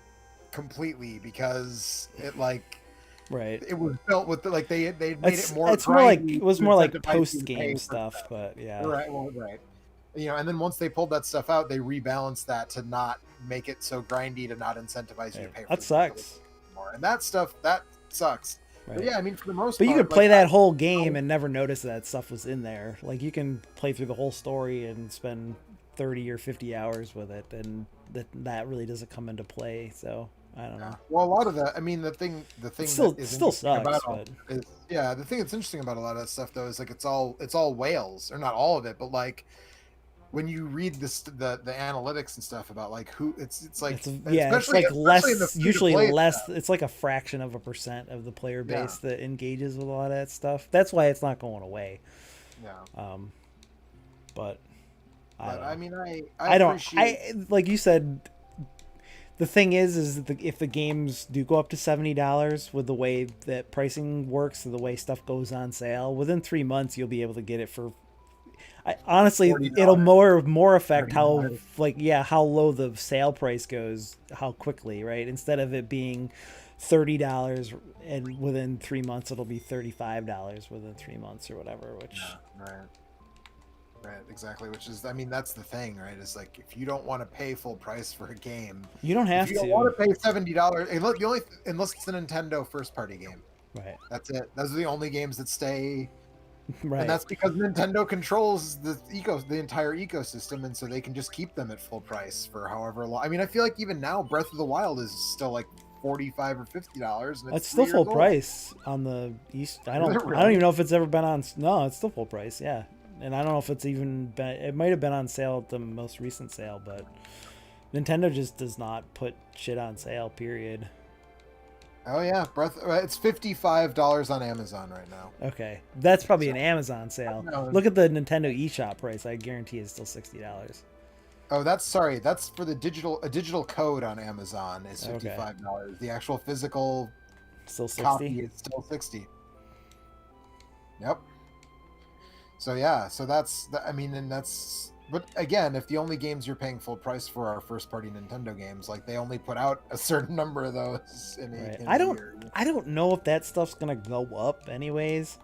completely because Right. it was built with like they made it more It's more like grindy it was to more like incentivize you post to game pay for stuff, stuff. but yeah. Right, well, right. And then once they pulled that stuff out, they rebalanced that to not make it so grindy to not incentivize you to Right. pay for That the sucks. more. And that stuff that sucks. But Right. yeah, I mean for the most But you part, could like play that whole I game and never notice that stuff was in there. Like you can play through the whole story and spend 30 or 50 hours with it and that really doesn't come into play. So, I don't yeah. know. Well, a lot of that. I mean, the It thing that is still interesting about sucks, all but is yeah, the thing that's interesting about a lot of that stuff though is like it's all whales, or not all of it, but like when you read the analytics and stuff about like who it's like it's especially like in the less free to usually play less stuff. it's like a fraction of a percent of the player Yeah, base that engages with a lot of that stuff. That's why it's not going away. yeah. Um but I But don't I know. mean, I I don't. appreciate. I like you said. The thing is that if the games do go up to $70 with the way that pricing works and the way stuff goes on sale, within 3 months you'll be able to get it for. Honestly, it'll $40, more affect how $30. how low the sale price goes, how quickly, right? Instead of it being $30 and within 3 months it'll be $35 within 3 months or whatever. Which Yeah, right. Right, exactly. Which is, I mean, that's the thing, right? Is like if you don't want to pay full price for a game, you don't if have you don't to, want to pay $70, unless it's a Nintendo first party game, right? that's it. Those are the only games that stay, and Right. that's because Nintendo controls the entire ecosystem, and so they can just keep them at full price for however long. I mean, I feel like even now, Breath of the Wild is still like $45 or $50, and it's It's still 3 years full old. price on the East. Is it I don't really? even know if it's ever been on. No, it's still full price. Yeah, and I don't know if it's even been. It might have been on sale at the most recent sale, but Nintendo just does not put shit on sale. Period. Oh yeah, Breath. It's $55 on Amazon right now. Okay, that's probably So an Amazon sale. no. Look at the Nintendo eShop price. I guarantee it's still $60. Oh, that's sorry. That's for the digital. A digital code on Amazon is Okay, $55. The actual physical still 60. copy is still 60. Yep. So yeah. So that's. I mean, and that's. But again, if the only games you're paying full price for are first-party Nintendo games, like they only put out a certain number of those Right. in I a don't. year. I don't know if that stuff's gonna go up anyways,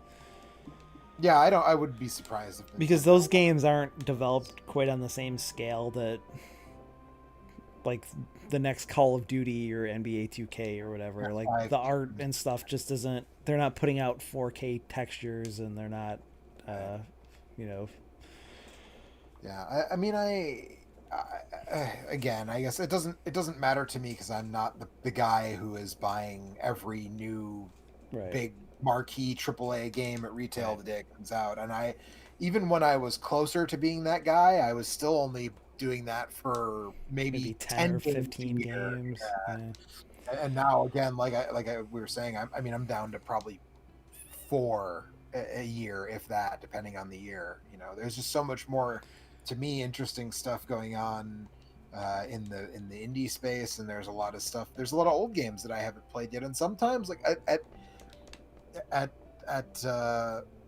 Yeah, I don't. I would be surprised if because Nintendo. those games aren't developed quite on the same scale that like the next Call of Duty or NBA 2K or whatever. Like I, the art and stuff just isn't. They're not putting out 4K textures, and they're not. Uh, you know. yeah, I mean, again, I guess it doesn't matter to me because I'm not the guy who is buying every new Right. big marquee AAA game at retail Right. the day it comes out. And I, even when I was closer to being that guy, I was still only doing that for Maybe maybe 10 10 or games a 15 year. games. Yeah. And now again, we were saying, I mean, I'm down to probably four a year, if that, depending on the year. You know, there's just so much more to me interesting stuff going on in the indie space, and there's a lot of stuff. There's a lot of old games that I haven't played yet, and sometimes like at at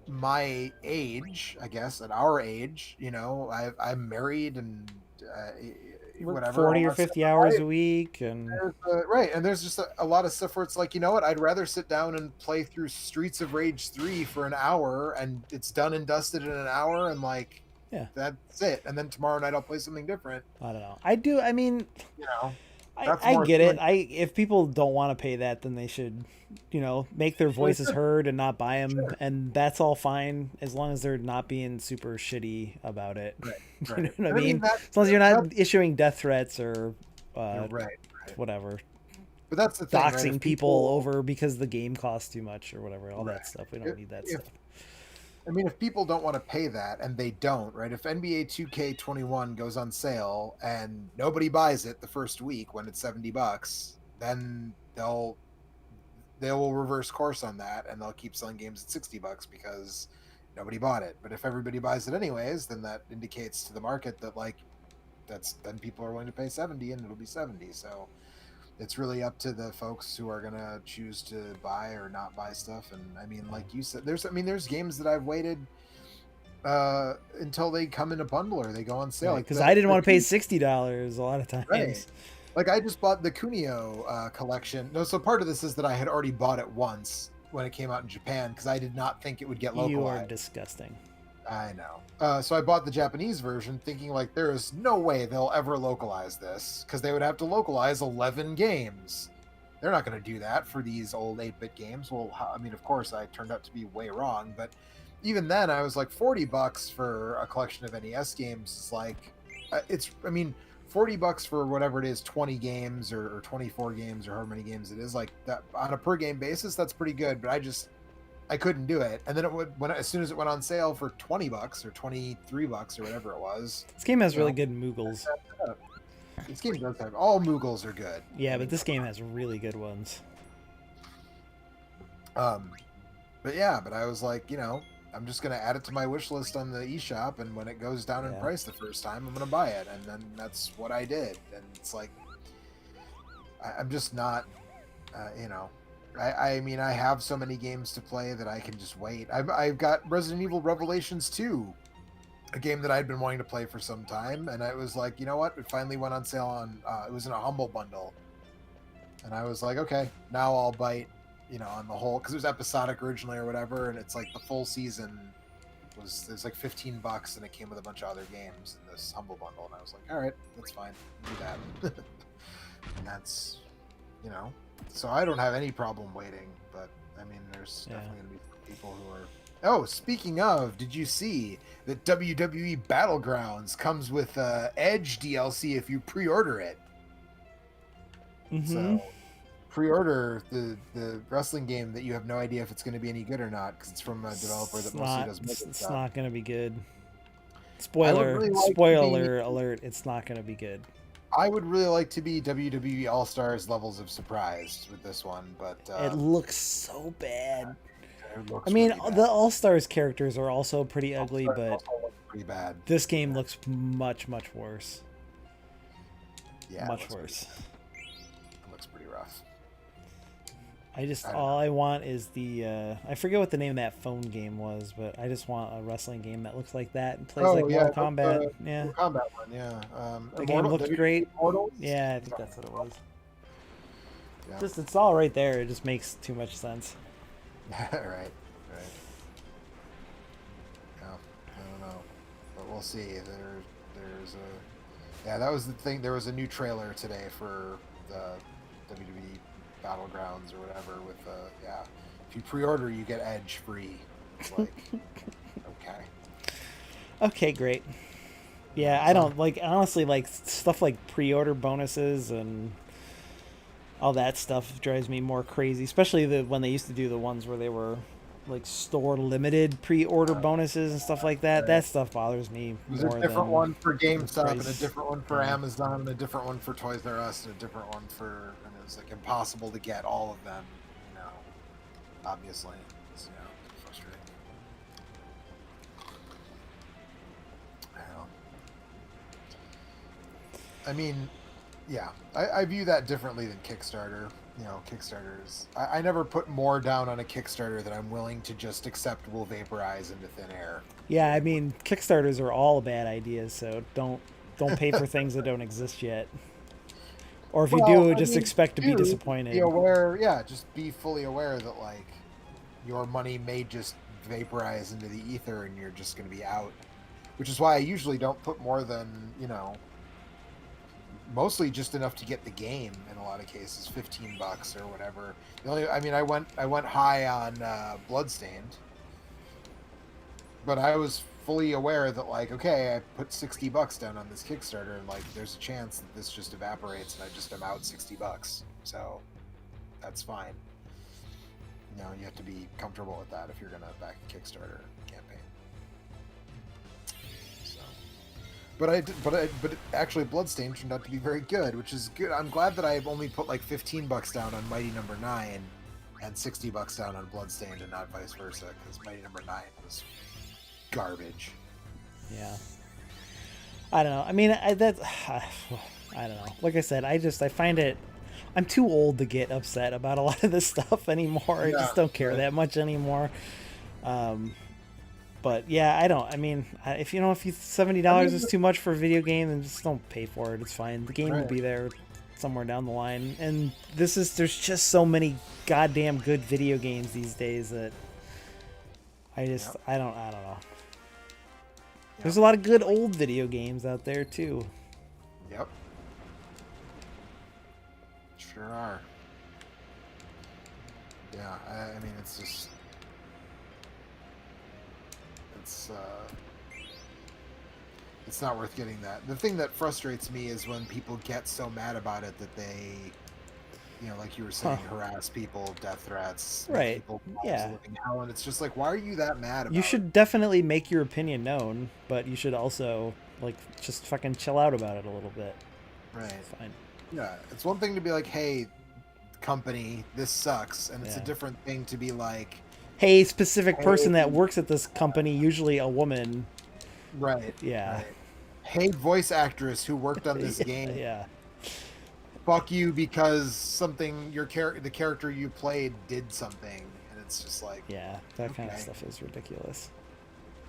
my age, I guess, at our age, you know, I'm married and uh, Work whatever, all 40 or that stuff. 50 hours a week, and Right, and there's just a lot of stuff where it's like, you know what, I'd rather sit down and play through Streets of Rage 3 for an hour, and it's done and dusted in an hour, and like yeah, that's it. And then tomorrow night I'll play something different. I don't know. I do. I mean, You know, I that's I more get it. appealing. If people don't want to pay that, then they should, make their Well, voices heard and not buy them, sure. and that's all fine as long as they're not being super shitty about it. Right, You know right. what I And I mean mean? As long as you're that not issuing death threats or you're uh, right, right. whatever, But that's the thing, right? doxing If people people, over because the game costs too much or whatever, all right, that stuff. We don't if, need that if stuff. I mean, if people don't want to pay that, and they don't, right? If NBA 2K21 goes on sale and nobody buys it the first week when it's $70, then they will reverse course on that, and they'll keep selling games at $60 because nobody bought it. But if everybody buys it anyways, then that indicates to the market that like that's then people are willing to pay 70, and it'll be 70. So it's really up to the folks who are gonna choose to buy or not buy stuff. And I mean, like you said, there's games that I've waited until they come in a bundle or they go on sale. Right, Like because I didn't the want to pay $60 a lot of right. times. Like I just bought the Kunio collection. No, so part of this is that I had already bought it once when it came out in Japan because I did not think it would get You are localized. disgusting. I know. So I bought the Japanese version thinking like there is no way they'll ever localize this because they would have to localize 11 games. They're not going to do that for these old 8-bit games. Well, I mean, of course, I turned out to be way wrong, but even then, I was like $40 for a collection of NES games is like, I mean, $40 for whatever it is, 20 games or 24 games or however many games it is, like that on a per game basis, that's pretty good. But I couldn't do it. And then as soon as it went on sale for $20 or $23 or whatever it was, This game has you really know, good Moogles. this game does have all Moogles are good. Yeah, I but mean, this game has really good ones. um, but yeah, but I was like, you know, I'm just gonna add it to my wish list on the eShop, and when it goes down in Yeah. price the first time, I'm gonna buy it, and then that's what I did. And it's like, I'm just not, you know, I mean, I have so many games to play that I can just wait. I've got Resident Evil Revelations 2, a game that I'd been wanting to play for some time, and I was like, you know what? It finally went on sale on. It was in a Humble Bundle, and I was like, okay, now I'll bite, you know, on the whole because it was episodic originally or whatever, and it's like the full season was like $15, and it came with a bunch of other games in this Humble Bundle, and I was like, all right, that's fine, do that. And that's, you know, so I don't have any problem waiting, but I mean, there's definitely gonna be people who are. Oh, speaking of, did you see that WWE Battlegrounds comes with Edge DLC if you pre-order it? Mm-hmm. So pre-order the wrestling game that you have no idea if it's going to be any good or not because it's from a developer that mostly does mobile It's stuff. not gonna be good. I would Spoiler, really like to spoiler alert! It's not gonna be good. I would really like to be WWE All Stars levels of surprised with this one, but It looks so bad. it I looks mean, really bad. the All Stars characters are also pretty All ugly, Stars but also look pretty bad. this game looks much, much worse. Yeah, Much worse. It looks pretty rough. All I want is the I forget what the name of that phone game was, but I just want a wrestling game that looks like that and plays like Yeah, Mortal Kombat. Yeah, Mortal Kombat one, yeah. the game looked WWE great. Immortals? Yeah, I think that's what it was. Yeah. Just it's all right there. It just makes too much sense. right, right. Yeah, I don't know, but we'll see. There's a that was the thing. There was a new trailer today for the WWE Battlegrounds or whatever. With if you pre-order, you get Edge free. It's like okay. Okay, great. Yeah, I don't like honestly like stuff like pre-order bonuses and all that stuff drives me more crazy, especially when they used to do the ones where they were like store limited pre-order bonuses and stuff like that. Right. That stuff bothers me There's more a different than one for GameStop and a price. different one for Amazon and a different one for Toys R Us and a different one for, and it was like impossible to get all of them, obviously. It's, frustrating. I mean, yeah, I view that differently than Kickstarter. Kickstarters. I never put more down on a Kickstarter than I'm willing to just accept will vaporize into thin air. Yeah, I mean Kickstarters are all bad ideas, so don't pay for things that don't exist yet. Or if you do, just expect to be disappointed. Be aware, yeah, just be fully aware that like your money may just vaporize into the ether and you're just going to be out. Which is why I usually don't put more than, mostly just enough to get the game in a lot of cases, $15 or whatever. I went high on Bloodstained, but I was fully aware that like, okay, I put $60 down on this Kickstarter, and like, there's a chance that this just evaporates and I just am out $60. So that's fine. You have to be comfortable with that if you're gonna back a Kickstarter campaign. But actually, Bloodstained turned out to be very good, which is good. I'm glad that I've only put like $15 down on Mighty Number 9 and $60 down on Bloodstained and not vice versa, because Mighty Number 9 was garbage. Yeah. I don't know. I mean, I don't know. Like I said, I find it. I'm too old to get upset about a lot of this stuff anymore. I just don't care that much anymore. But yeah, I don't. I mean, if $70 is too much for a video game, then just don't pay for it. It's fine. The game will be there somewhere down the line. And there's just so many goddamn good video games these days that I don't know. Yep. There's a lot of good old video games out there too. Yep. Sure are. Yeah, I mean, it's just it's not worth getting that. The thing that frustrates me is when people get so mad about it that they, like you were saying, harass people, death threats, right? People living hell, and it's just like, why are you that mad about it? You should definitely make your opinion known, but you should also like just fucking chill out about it a little bit. Right. It's fine. Yeah, it's one thing to be like, hey, company, this sucks, and it's a different thing to be like, hey, specific person that works at this company, usually a woman. Right. Yeah. Right. Hey, voice actress who worked on this game. Yeah. Fuck you because the character you played did something, and it's just like, yeah, that kind of stuff is ridiculous.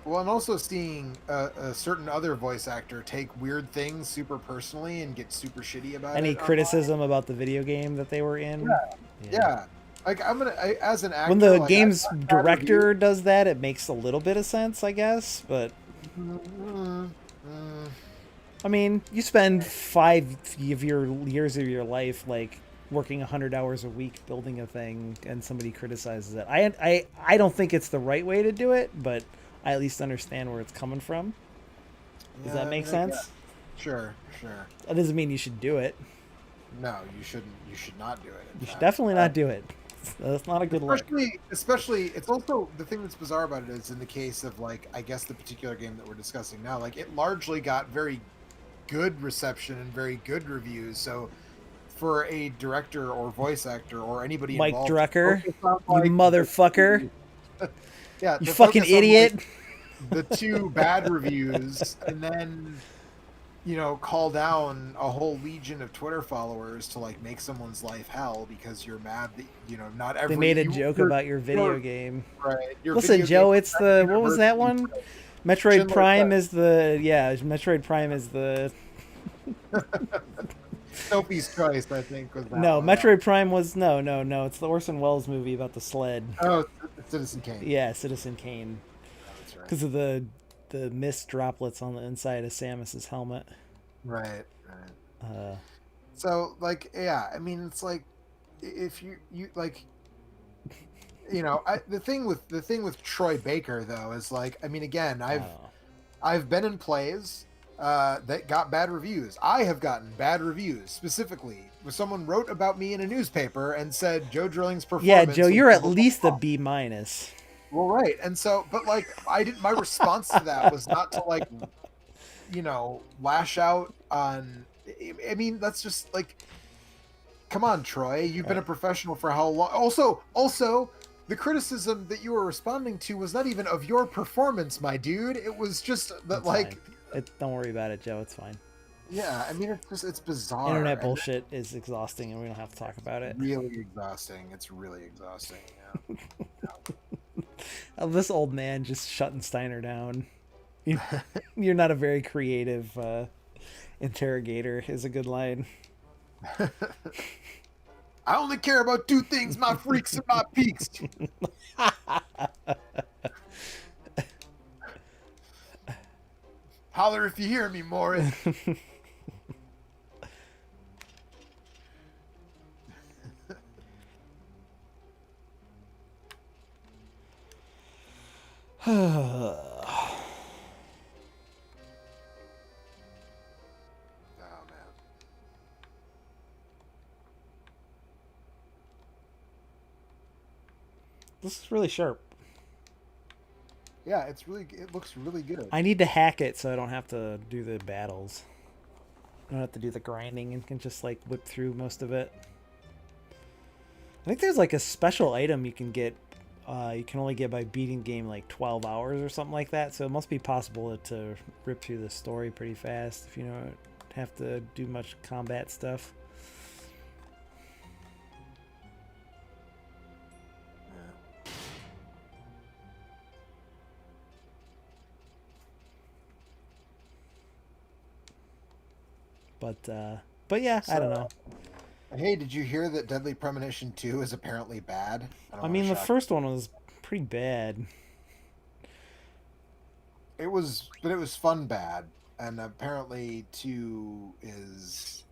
Well, and also seeing a certain other voice actor take weird things super personally and get super shitty about any criticism about the video game that they were in. Yeah. Like as an actor, when the game's director does that, it makes a little bit of sense, I guess. But I mean, you spend 5 of your years of your life like working 100 hours a week building a thing, and somebody criticizes it. I don't think it's the right way to do it, but I at least understand where it's coming from. Does that make sense? Sure. That doesn't mean you should do it. No, you shouldn't. You should not do it. You should definitely not do it. That's not a good look. Especially, it's also the thing that's bizarre about it is in the case of like, I guess the particular game that we're discussing now, like it largely got very good reception and very good reviews. So for a director or voice actor or anybody Mike involved to Drucker, focus on you like motherfucker, yeah, you to fucking focus on like idiot. the two bad reviews and then call down a whole legion of Twitter followers to like make someone's life hell because you're mad that not They every made a joke about your video your game. right your Listen, video game Joe, it's the what was that universally one? praised. Metroid Schindler's Prime is the Metroid Prime is the List. Sophie's Choice, I think, was that no, one. That Metroid Prime was no, it's the Orson Welles movie about the sled. oh, Citizen Kane. Yeah, Citizen Kane, Oh, that's right. because of the mist droplets on the inside of Samus's helmet. Right, right. Uh, So like, yeah, I mean, it's like if you like, the thing with Troy Baker though is like, I mean, again, I don't know. I've been in plays that got bad reviews. I have gotten bad reviews specifically where someone wrote about me in a newspaper and said Joe Drilling's performance. Yeah, Joe, was you're blah, at blah, blah, least a blah. B minus. Well, right, and so, but like, I didn't. My response to that was not to like, lash out on. I mean, that's just like, come on, Troy. You've been a Right. professional for how long? Also, the criticism that you were responding to was not even of your performance, my dude. It was just that, It's like, fine. Don't worry about it, Joe. It's fine. yeah. I mean, it's bizarre. Internet And bullshit is exhausting, and we don't have to talk about it. really exhausting. It's really exhausting. Yeah. This old man just shutting Steiner down. You're not a very creative interrogator, is a good line. I only care about two things: my freaks and my peaks. Holler if you hear me, Morris. Oh man. This is really sharp. Yeah, it looks really good. I need to hack it so I don't have to do the battles. I don't have to do the grinding and can just like whip through most of it. I think there's like a special item you can get. You can only get by beating game like 12 hours or something like that. So it must be possible to rip through the story pretty fast if you don't have to do much combat stuff. But yeah, I don't know. Hey, did you hear that Deadly Premonition 2 is apparently bad? I don't I want to mean, the shock first one was pretty bad. you. But it was fun bad, and apparently 2 is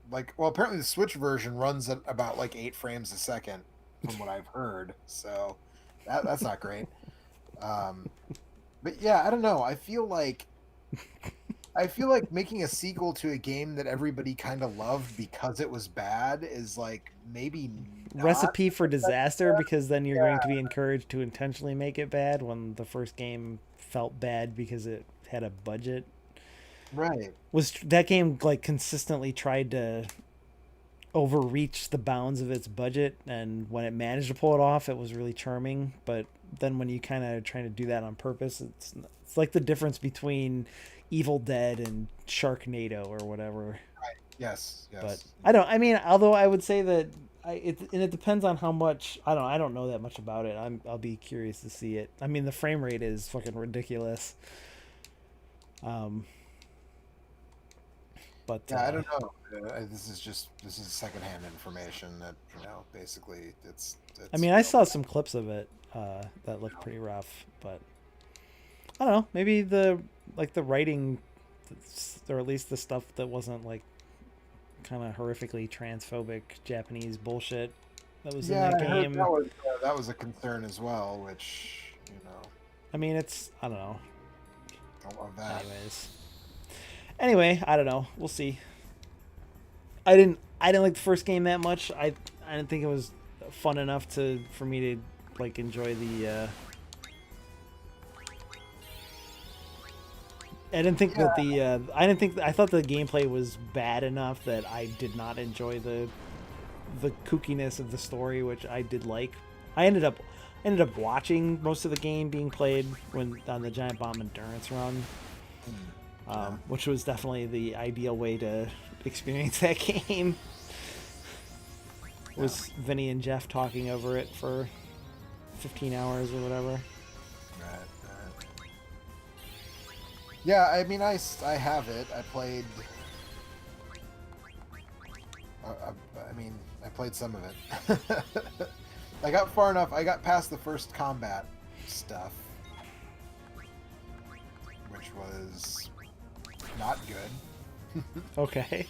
like, well, apparently the Switch version runs at about like 8 frames a second, from what I've heard. So that's not great. Um, but yeah, I don't know. I feel like making a sequel to a game that everybody kind of loved because it was bad is like maybe not. Recipe for disaster, because then you're Yeah, going to be encouraged to intentionally make it bad when the first game felt bad because it had a budget. right. Was that game like consistently tried to overreach the bounds of its budget, and when it managed to pull it off it was really charming, but then when you kind of trying to do that on purpose, it's like the difference between Evil Dead and Sharknado or whatever. Yes, But yes. I mean, although I would say that and it depends on how much. I don't know that much about it. I'll be curious to see it. I mean, the frame rate is fucking ridiculous. Um, but Yeah, I don't know. This is secondhand information that basically I it's mean, I saw some clips of it that looked pretty rough, but I don't know. Maybe the writing, or at least the stuff that wasn't like kind of horrifically transphobic Japanese bullshit that was in yeah. that I heard game. that was a concern as well, which I mean, it's I don't know. don't love that. Anyway, I don't know. We'll see. I didn't like the first game that much. I didn't think it was fun enough for me to like enjoy I didn't think Yeah, that I thought the gameplay was bad enough that I did not enjoy the kookiness of the story, which I did like. I ended up watching most of the game being played when on the Giant Bomb Endurance run, yeah, which was definitely the ideal way to experience that game. yeah. Was Vinny and Jeff talking over it for 15 hours or whatever. Right, right. Yeah, I mean, I have it. I played. I mean, I played some of it. I got far enough. I got past the first combat stuff, which was not good. Okay.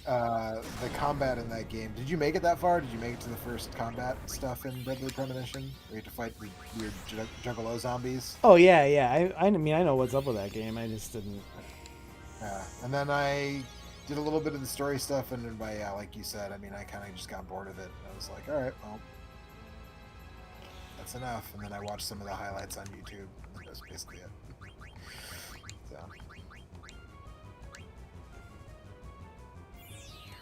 The combat in that game. Did you make it that far? Did you make it to the first combat stuff in Deadly Premonition? Where you had to fight the weird Juggalo zombies? Oh yeah, yeah. I mean I know what's up with that game. I just didn't. Yeah. And then I did a little bit of the story stuff, and then by, yeah, like you said, I mean, I kind of just got bored of it. I was like, all right, well, that's enough. And then I watched some of the highlights on YouTube. And that's basically it. So,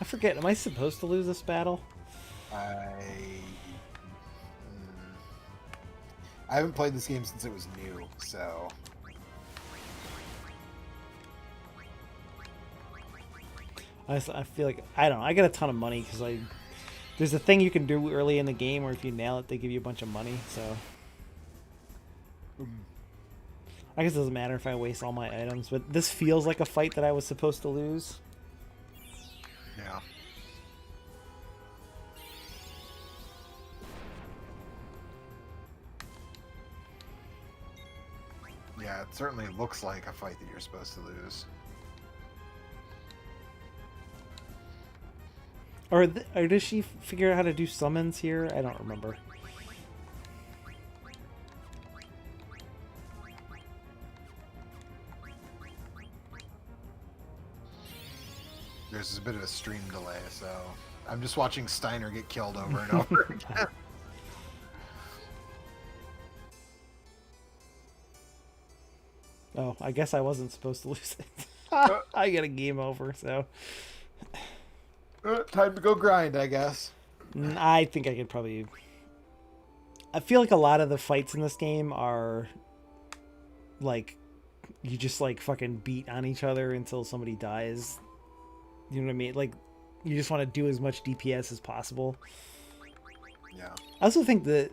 I forget. Am I supposed to lose this battle? mm, I haven't played this game since it was new, so I feel like I don't know. I got a ton of money because there's a thing you can do early in the game where if you nail it, they give you a bunch of money. So I guess it doesn't matter if I waste all my items. But this feels like a fight that I was supposed to lose. yeah. Yeah, it certainly looks like a fight that you're supposed to lose. Or does she figure out how to do summons here? I don't remember. There's a bit of a stream delay, so I'm just watching Steiner get killed over and over again. Oh, I guess I wasn't supposed to lose it. I get a game over, so Time to go grind, I guess. I think I could probably. I feel like a lot of the fights in this game are like you just like fucking beat on each other until somebody dies. You know what I mean? Like you just want to do as much DPS as possible. Yeah. I also think that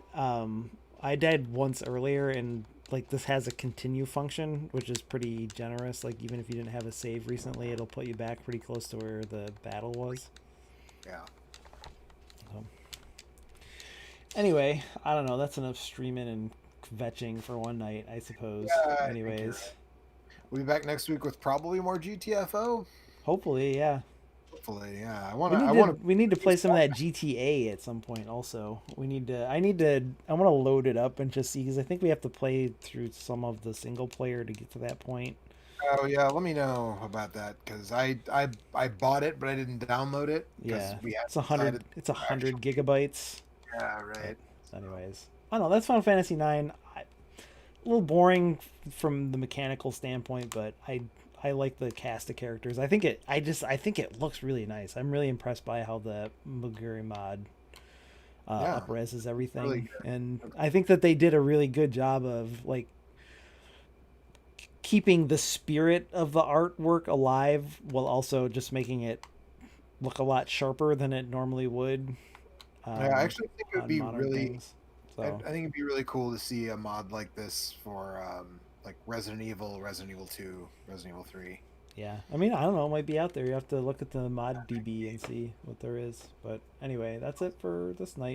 I died once earlier, and like this has a continue function, which is pretty generous. Like even if you didn't have a save recently, it'll put you back pretty close to where the battle was. Yeah. So, anyway, I don't know. That's enough streaming and vetching for one night, I suppose. Yeah, I think you're Anyways, right. We'll be back next week with probably more GTFO. hopefully, yeah. Hopefully, yeah. We need to play some of that GTA at some point. Also, I want to load it up and just see because I think we have to play through some of the single player to get to that point. Oh yeah, let me know about that because I bought it, but I didn't download it because Yeah, we it's hadn't decided. It's 100 gigabytes. Yeah, But right. anyways, I don't know. That's Final Fantasy 9. A little boring from the mechanical standpoint, but I like the cast of characters. I think it looks really nice. I'm really impressed by how the Muguri mod Yeah, upreses everything, really good. and I think that they did a really good job of like keeping the spirit of the artwork alive while also just making it look a lot sharper than it normally would Yeah, I actually think it would on be modern really. things. So I think it'd be really cool to see a mod like this for like Resident Evil, Resident Evil 2, Resident Evil 3. yeah, I mean, I don't know, it might be out there. You have to look at the mod DB and see what there is. But anyway, that's it for this night.